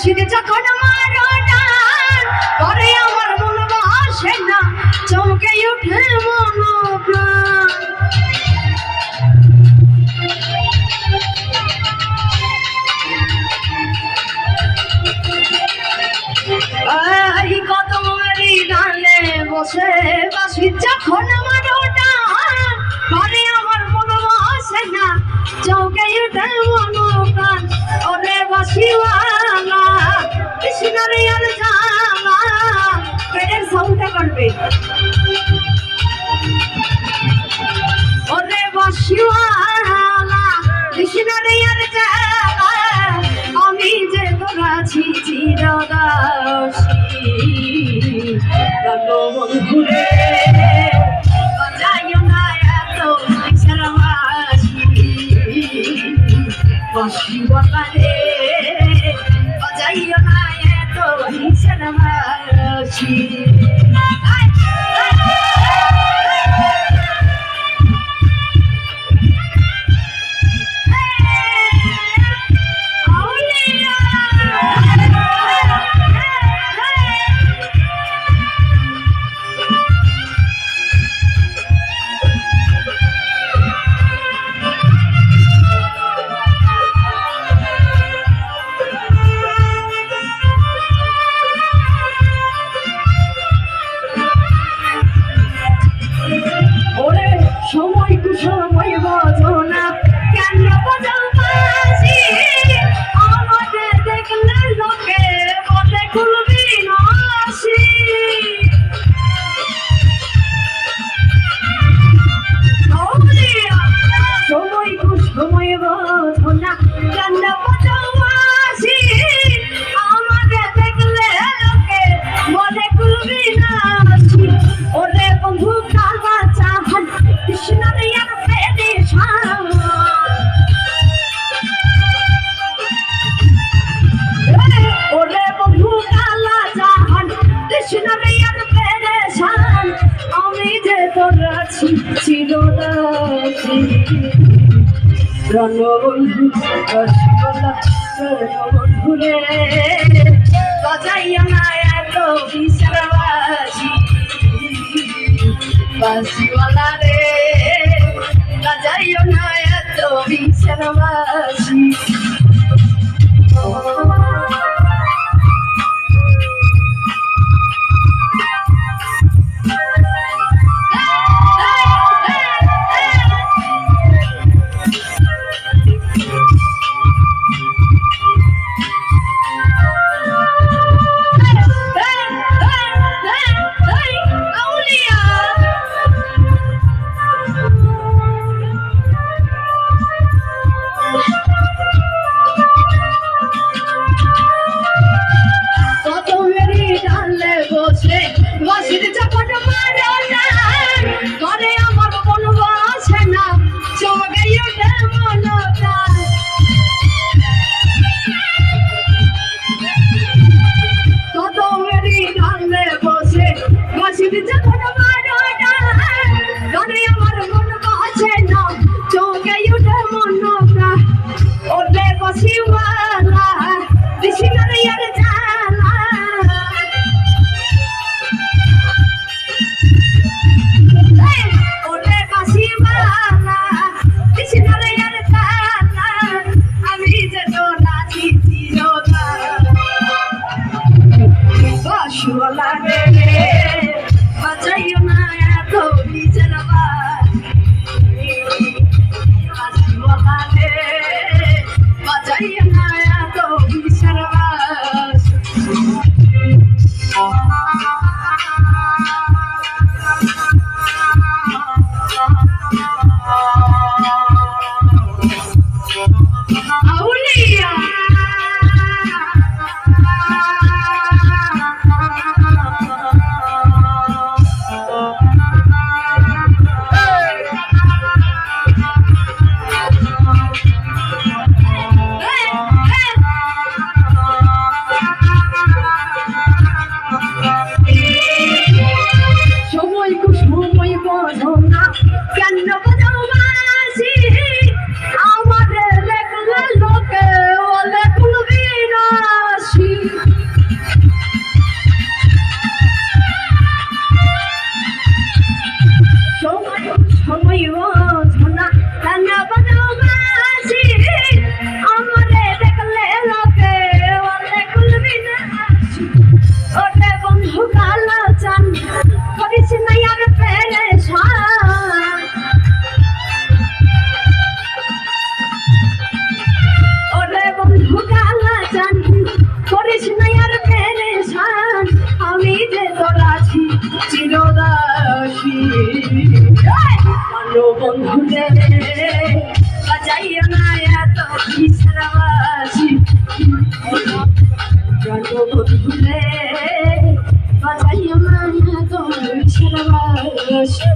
বাঁশিতে যখন মারো টান পরে আমার মন বসে না চমকে উঠে মন প্রাণ এই কদমেরই ডালে বসে বাঁশি যখন মারো টান পরে আমার মন বসে না চমকে উঠে মন প্রাণ ওরে বাঁশিওয়ালা কৃষ্ণরে আর জালা পেটের সাউন্ডটা করবে ওরে বাঁশিওয়ালা কৃষ্ণরে আর জালা আমি যে তোরাছি চিরদাসী বন্ধুরে বাজাইও না এত সারাবাসী বাঁশিওয়ালা রে বাজাইও না এত সারাবাসী সময় বোঝো না কেন বোঝাও বাঁশি আমাদের দেখলে লোকে বলে খুলবি নাসি সময় বোঝো না কেন বোঝাও বাঁশি আমাদের দেখলে লোকে বলে খুলবি নাসি ওরে বন্ধু কালবা চাহান কৃষ্ণরে ওরে বন্ধু কালা জাহান কৃষ্ণরে আর পেরেশান আমি যে তোর আছি চিরদাসী রণবন্ধু রসগোল্লা রণবন্ধু রে বাজাইয়া না এত বিশালবাসী বাঁশিওয়ালা রে বাজাইও না এত বিশালবাসী বাঁশির যখন মারো টান পরে আমার মন বসে না চমকে উঠে মন প্রাণ কদমেরই ডালে বসে বাঁশির যখন মারো টান পরে আমার মন বসে না চমকে উঠে মন প্রাণ ওরে বাঁশিওয়ালা কৃষ্ণরে আর জালা বাঁশিওয়ালা রে বাজাইও না এত বিশালবাসী বাঁশিওয়ালা রে বাজাইও না এত আমাদের দেখলে লোকে বলে খুলবি নাসি প্রাণো বন্ধুরে বাজাইও না এত বিছারাবাসি প্রাণো বন্ধুরে বাজাইও না এত বিছারাবাসি